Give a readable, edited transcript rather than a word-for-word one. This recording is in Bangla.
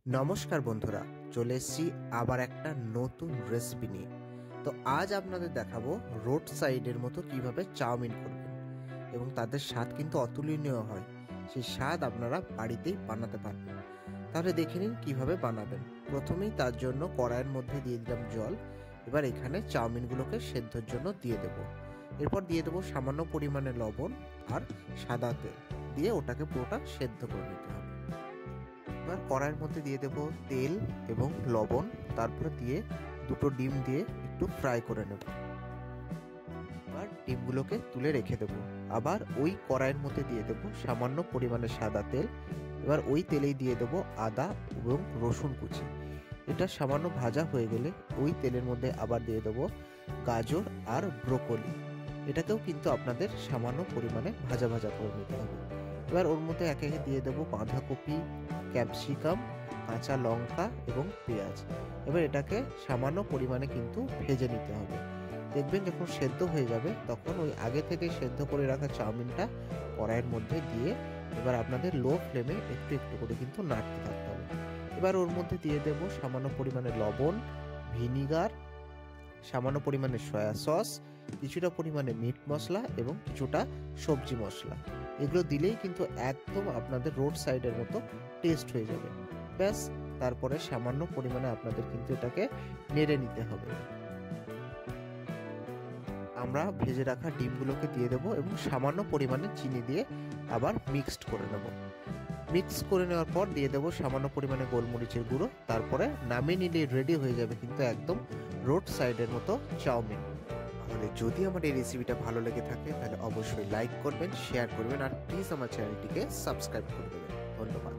নমস্কার বন্ধুরা, চলে এসেছি আবার একটা নতুন রেসিপি নিয়ে। তো আজ আপনাদের দেখাবো রোড সাইডের মতো কিভাবে চাউমিন করবেন এবং তাদের স্বাদ কিন্তু অতুলনীয় হয়। সেই স্বাদ আপনারা বাড়িতেই বানাতে পারবেন। তাহলে দেখে নিন কিভাবে বানাবেন। প্রথমেই তার জন্য কড়াইয়ের মধ্যে দিয়ে দিলাম জল। এবার এখানে চাউমিনগুলোকে সেদ্ধর জন্য দিয়ে দেব। এরপর দিয়ে দেবো সামান্য পরিমাণে লবণ আর সাদা তেল দিয়ে ওটাকে পুরোটা সেদ্ধ করে নিতে হবে। এবার কড়াইয়ের মধ্যে দিয়ে দেব তেল এবং লবণ, তারপরে দিয়ে দুটো ডিম দিয়ে একটু ফ্রাই করে নেব। এবার ডিমগুলোকে তুলে রেখে দেব। আবার ওই কড়াইয়ের মধ্যে দিয়ে দেব সামান্য পরিমাণে সাদা তেল। এবার ওই তেলেই দিয়ে দেব আদা এবং রসুন কুচি। এটা সামান্য ভাজা হয়ে গেলে ওই তেলের মধ্যে আবার দিয়ে দেব গাজর আর ব্রোকলি। এটাকেও কিন্তু আপনাদের সামান্য পরিমাণে ভাজা ভাজা করে নিতে হবে। এবার ওর মধ্যে একে একে দিয়ে দেবো বাঁধাকপি, ক্যাপসিকাম, কাঁচা লঙ্কা এবং পেঁয়াজ। এবার এটাকে সামান্য পরিমাণে কিন্তু ভেজে নিতে হবে। দেখবেন যখন সেদ্ধ হয়ে যাবে তখন ওই আগে থেকে সেদ্ধ করে রাখা চাউমিনটা কড়াইয়ের মধ্যে দিয়ে এবার আপনাদের লো ফ্লেমে একটু একটু করে কিন্তু নাড়তে থাকতে হবে। এবার ওর মধ্যে দিয়ে দেবো সামান্য পরিমাণে লবণ, ভিনিগার, সামান্য পরিমাণে সয়া সস, কিছুটা পরিমাণে মিট মশলা এবং কিছুটা সবজি মশলা। এগুলো দিলেই কিন্তু একদম আপনাদের রোড সাইডের মতো টেস্ট হয়ে যাবে। ব্যাস, তারপরে সামান্য পরিমাণে আপনাদের কিন্তু এটাকে নেড়ে নিতে হবে। আমরা ভেজে রাখা ডিমগুলোকে দিয়ে দেবো এবং সামান্য পরিমাণে চিনি দিয়ে আবার মিক্সড করে নেব। মিক্স করে নেওয়ার পর দিয়ে দেবো সামান্য পরিমাণে গোলমরিচের গুঁড়ো। তারপরে নামিয়ে নিলে রেডি হয়ে যাবে কিন্তু একদম রোড সাইডের মতো চাউমিন। তাহলে যদি আমার এই রেসিপিটা ভালো লেগে থাকে তাহলে অবশ্যই লাইক করবেন, শেয়ার করবেন আর প্লিজ আমার চ্যানেলটিকে সাবস্ক্রাইব করে দেবেন। ধন্যবাদ।